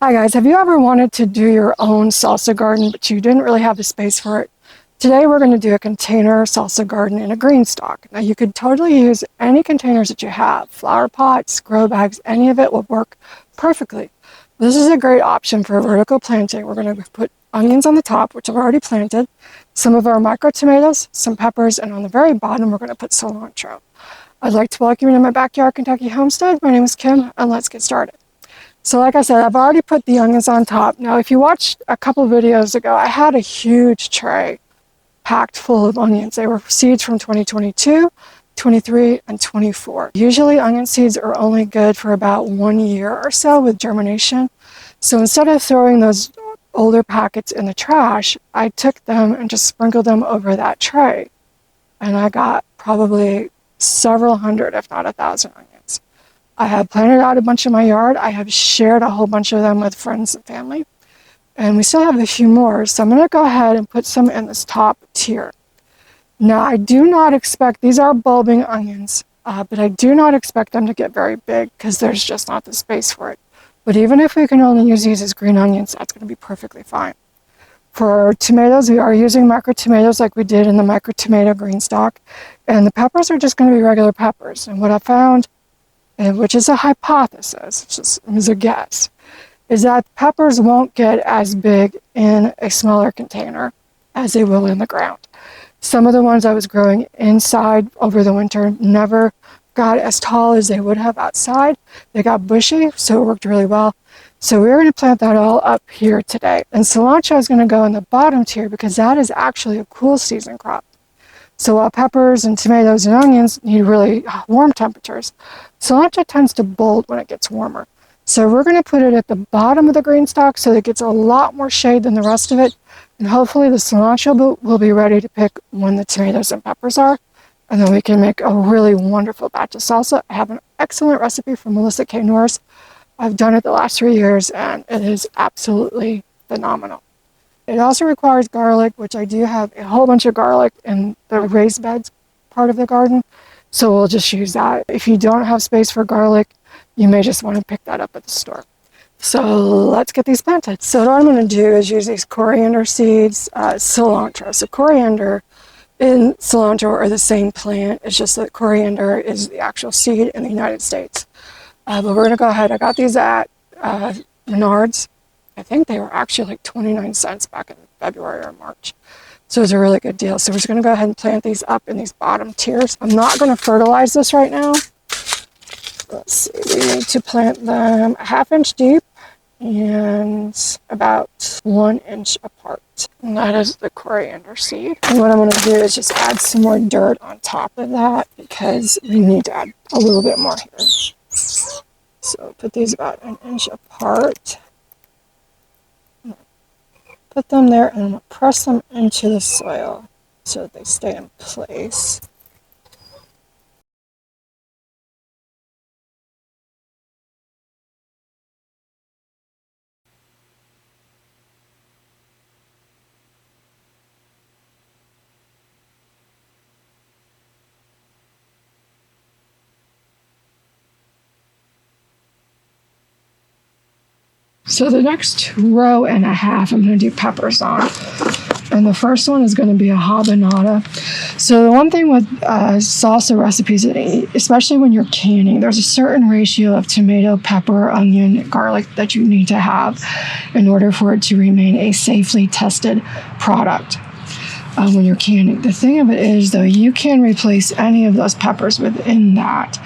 Hi guys, have you ever wanted to do your own salsa garden, but you didn't really have the space for it? Today we're going to do a container salsa garden in a green stock. Now you could totally use any containers that you have, flower pots, grow bags, any of it will work perfectly. This is a great option for vertical planting. We're going to put onions on the top, which I've already planted, some of our micro tomatoes, some peppers, and on the very bottom we're going to put cilantro. I'd like to welcome you to my backyard Kentucky homestead. My name is Kim, and let's get started. So like I said, I've already put the onions on top. Now, if you watched a couple of videos ago, I had a huge tray packed full of onions. They were seeds from 2022, 23, and 24. Usually onion seeds are only good for about 1 year or so with germination. So instead of throwing those older packets in the trash, I took them and just sprinkled them over that tray. And I got probably several hundred, if not 1,000 onions. I have planted out a bunch in my yard. I have shared a whole bunch of them with friends and family. And we still have a few more. So I'm going to go ahead and put some in this top tier. Now, I do not expect, these are bulbing onions, but I do not expect them to get very big because there's just not the space for it. But even if we can only use these as green onions, that's going to be perfectly fine. For tomatoes, we are using micro tomatoes like we did in the micro tomato green stock. And the peppers are just going to be regular peppers. And what I found, which is a hypothesis, it's a guess, is that peppers won't get as big in a smaller container as they will in the ground. Some of the ones I was growing inside over the winter never got as tall as they would have outside. They got bushy, so it worked really well. So we're going to plant that all up here today. And cilantro is going to go in the bottom tier because that is actually a cool season crop. So while peppers and tomatoes and onions need really warm temperatures, cilantro tends to bolt when it gets warmer. So we're going to put it at the bottom of the green stock so that it gets a lot more shade than the rest of it. And hopefully the cilantro will be ready to pick when the tomatoes and peppers are. And then we can make a really wonderful batch of salsa. I have an excellent recipe from Melissa K. Norris. I've done it the last 3 years and it is absolutely phenomenal. It also requires garlic, which I do have a whole bunch of garlic in the raised beds part of the garden. So we'll just use that. If you don't have space for garlic, you may just want to pick that up at the store. So let's get these planted. So what I'm going to do is use these coriander seeds, cilantro. So coriander and cilantro are the same plant. It's just that coriander is the actual seed in the United States. But we're going to go ahead. I got these at Menards. I think they were actually like 29 cents back in February or March. So it was a really good deal. So we're just going to go ahead and plant these up in these bottom tiers. I'm not going to fertilize this right now. Let's see, we need to plant them a 1/2 inch deep and about 1 inch apart. And that is the coriander seed. And what I'm going to do is just add some more dirt on top of that because we need to add a little bit more here. So put these about 1 inch apart. Put them there and press them into the soil so that they stay in place. So the next row and a half, I'm going to do peppers on. And the first one is going to be a habanada. So the one thing with salsa recipes, especially when you're canning, there's a certain ratio of tomato, pepper, onion, garlic that you need to have in order for it to remain a safely tested product when you're canning. The thing of it is, though, you can replace any of those peppers within that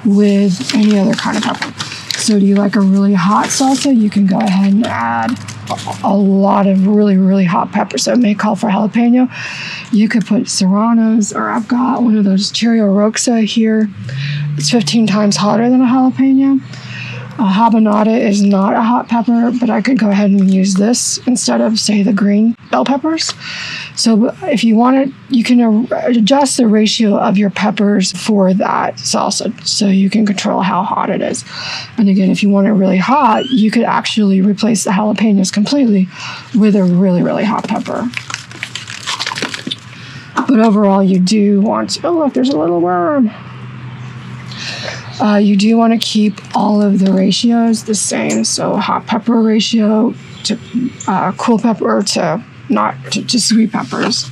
with any other kind of pepper. So do you like a really hot salsa? You can go ahead and add a lot of really, really hot peppers. So it may call for jalapeno. You could put serranos, or I've got one of those Cheerio Roxa here. It's 15 times hotter than a jalapeno. A habanada is not a hot pepper, but I could go ahead and use this instead of, say, the green bell peppers. So if you want it, you can adjust the ratio of your peppers for that salsa so you can control how hot it is. And again, if you want it really hot, you could actually replace the jalapenos completely with a really, really hot pepper. But overall, you do want, oh, look, there's a little worm. You do want to keep all of the ratios the same. So hot pepper ratio to cool pepper to sweet peppers.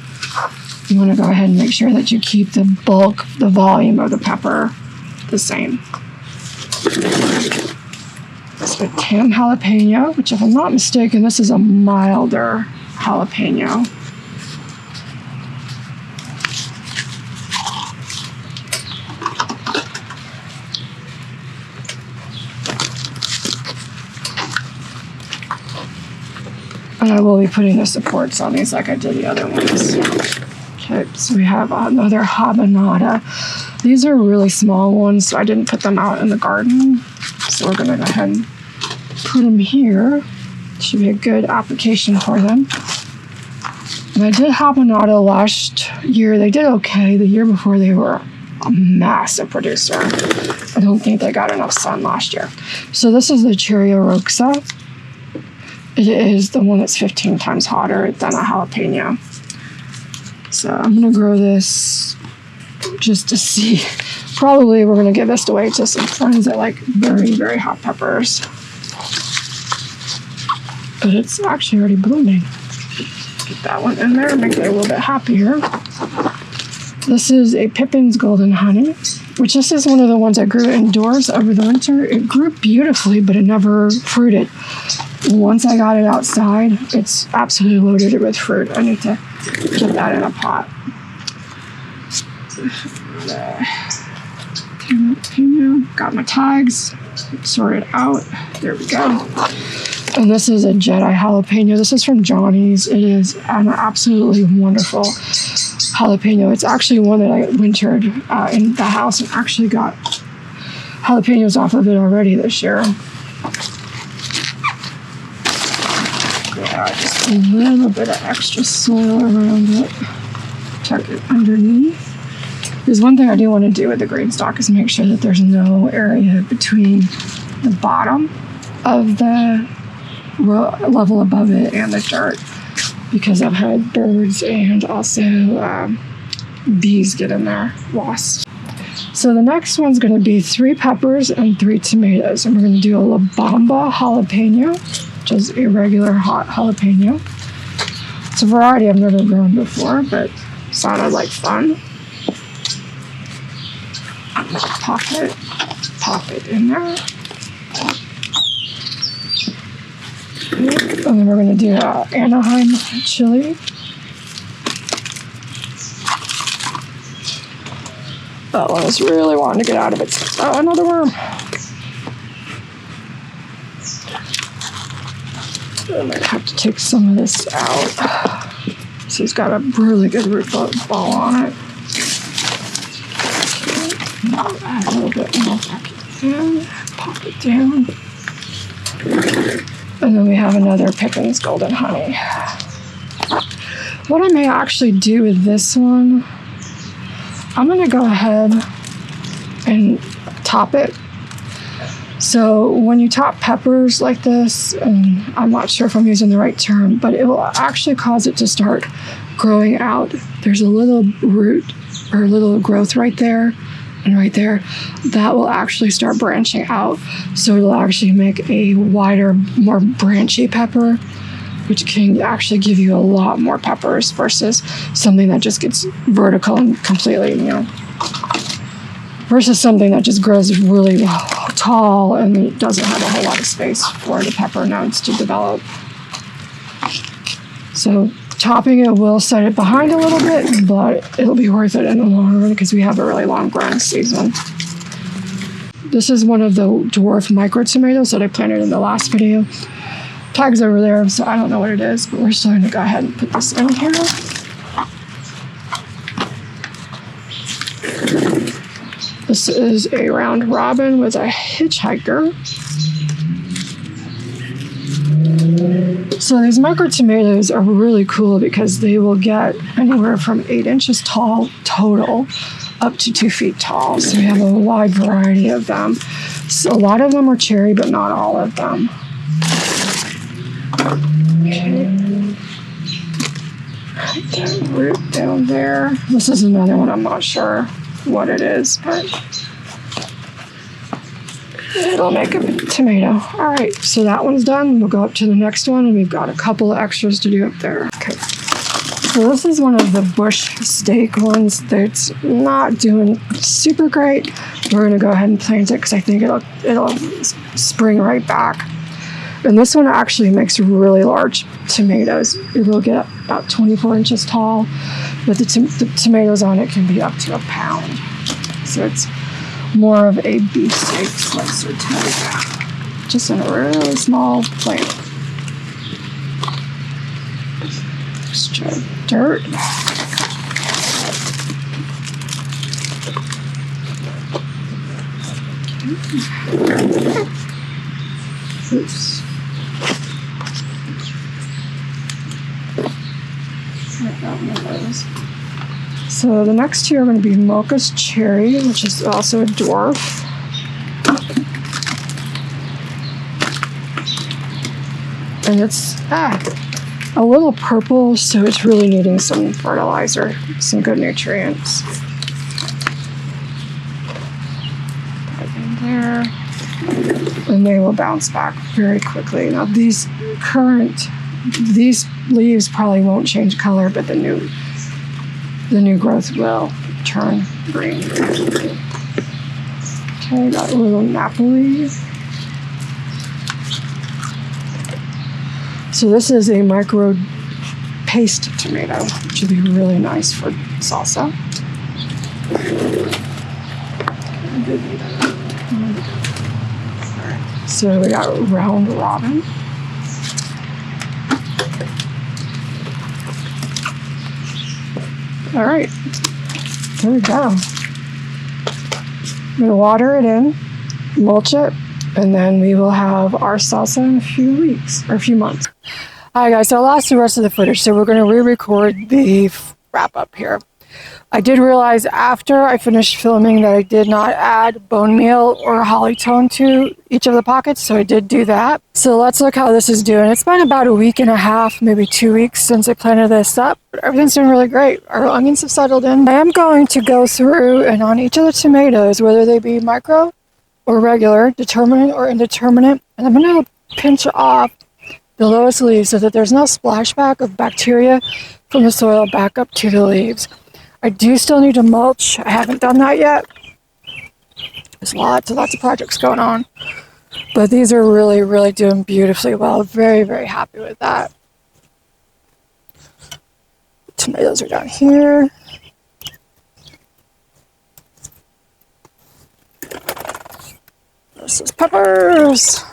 You want to go ahead and make sure that you keep the bulk, the volume of the pepper the same. So tam jalapeno, which if I'm not mistaken, this is a milder jalapeno. And I will be putting the supports on these like I did the other ones. Okay, so we have another habanada. These are really small ones, so I didn't put them out in the garden. So we're gonna go ahead and put them here. Should be a good application for them. And I did habanada last year. They did okay. The year before they were a massive producer. I don't think they got enough sun last year. So this is the cherry roxa. It is the one that's 15 times hotter than a jalapeno. So I'm gonna grow this just to see. Probably we're gonna give this away to some friends that like very, very hot peppers. But it's actually already blooming. Get that one in there, make it a little bit happier. This is a Pippin's Golden Honey, which this is one of the ones I grew indoors over the winter. It grew beautifully, but it never fruited. Once I got it outside, it's absolutely loaded with fruit. I need to get that in a pot. Got my tags sorted out. There we go. And this is a Jedi jalapeno. This is from Johnny's. It is an absolutely wonderful jalapeno. It's actually one that I wintered in the house and actually got jalapenos off of it already this year. Just a little bit of extra soil around it. Tuck it underneath. There's one thing I do want to do with the green stock is make sure that there's no area between the bottom of the level above it and the dirt, because I've had birds and also bees get in there, wasps. So the next one's going to be 3 peppers and 3 tomatoes, and we're going to do a La Bamba jalapeno, which is a regular hot jalapeno. It's a variety I've never grown before, but sounded like fun. Pop it in there. And then we're going to do Anaheim chili. That one is really wanting to get out of it. Oh, another worm. I might have to take some of this out. So it's got a really good root ball on it. I'll add a little bit more back in. Pop it down. And then we have another Pippin's Golden Honey. What I may actually do with this one, I'm going to go ahead and top it. So when you top peppers like this, and I'm not sure if I'm using the right term, but it will actually cause it to start growing out. There's a little root or a little growth right there and right there that will actually start branching out. So it'll actually make a wider, more branchy pepper, which can actually give you a lot more peppers versus something that just gets vertical and completely, versus something that just grows really tall and it doesn't have a whole lot of space for the pepper nodes to develop. So topping it will set it behind a little bit, but it'll be worth it in the long run because we have a really long growing season. This is one of the dwarf micro tomatoes that I planted in the last video. Tag's over there, so I don't know what it is, but we're still going to go ahead and put this in here. This is a round robin with a hitchhiker. So these micro tomatoes are really cool because they will get anywhere from 8 inches tall total up to 2 feet tall. So we have a wide variety of them. So a lot of them are cherry, but not all of them. Okay. That root down there. This is another one. I'm not sure what it is, but It'll make a tomato. All right, so that one's done. We'll go up to the next one, and we've got a couple of extras to do up there. Okay. So this is one of the bush steak ones that's not doing super great. We're gonna go ahead and plant it because I think it'll spring right back. And this one actually makes really large tomatoes. It will get about 24 inches tall, but the tomatoes on it can be up to a pound. So it's more of a beefsteak slicer tomato, just in a really small plant. Extra dirt. Oops. So the next two are going to be Mocha's Cherry, which is also a dwarf. And it's a little purple, so it's really needing some fertilizer, some good nutrients. Right in there. And they will bounce back very quickly. Now these leaves probably won't change color, but the new growth will turn green. Okay, got a little Napoli. So this is a micro paste tomato, which would be really nice for salsa. So we got Round Robin. All right, there we go. I'm gonna water it in, mulch it, and then we will have our salsa in a few weeks or a few months. All right, guys, so I lost the rest of the footage, so we're gonna re-record the wrap up here. I did realize after I finished filming that I did not add bone meal or holly tone to each of the pockets, so I did do that. So let's look how this is doing. It's been about a week and a half, maybe 2 weeks since I planted this up, but everything's doing really great. Our onions have settled in. I am going to go through and on each of the tomatoes, whether they be micro or regular, determinate or indeterminate, and I'm going to pinch off the lowest leaves so that there's no splashback of bacteria from the soil back up to the leaves. I do still need to mulch. I haven't done that yet. There's lots of projects going on. But these are really, really doing beautifully well. Very, very happy with that. Tomatoes are down here. This is peppers.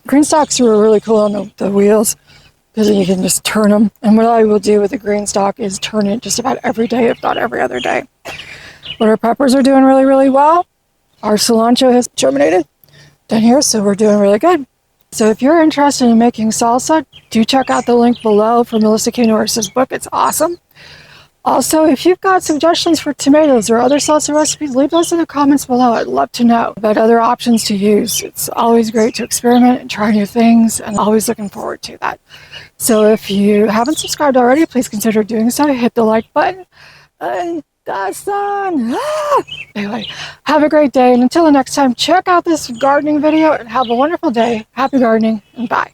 Green stalks are really cool on the wheels, because you can just turn them. And what I will do with the green stalk is turn it just about every day, if not every other day. But our peppers are doing really, really well. Our cilantro has germinated down here, so we're doing really good. So if you're interested in making salsa, do check out the link below for Melissa K. Norris's book. It's awesome. Also, if you've got suggestions for tomatoes or other salsa recipes, leave those in the comments below. I'd love to know about other options to use. It's always great to experiment and try new things, and always looking forward to that. So if you haven't subscribed already, please consider doing so. Hit the like button. And that's done. Anyway, have a great day. And until the next time, check out this gardening video and have a wonderful day. Happy gardening, and bye.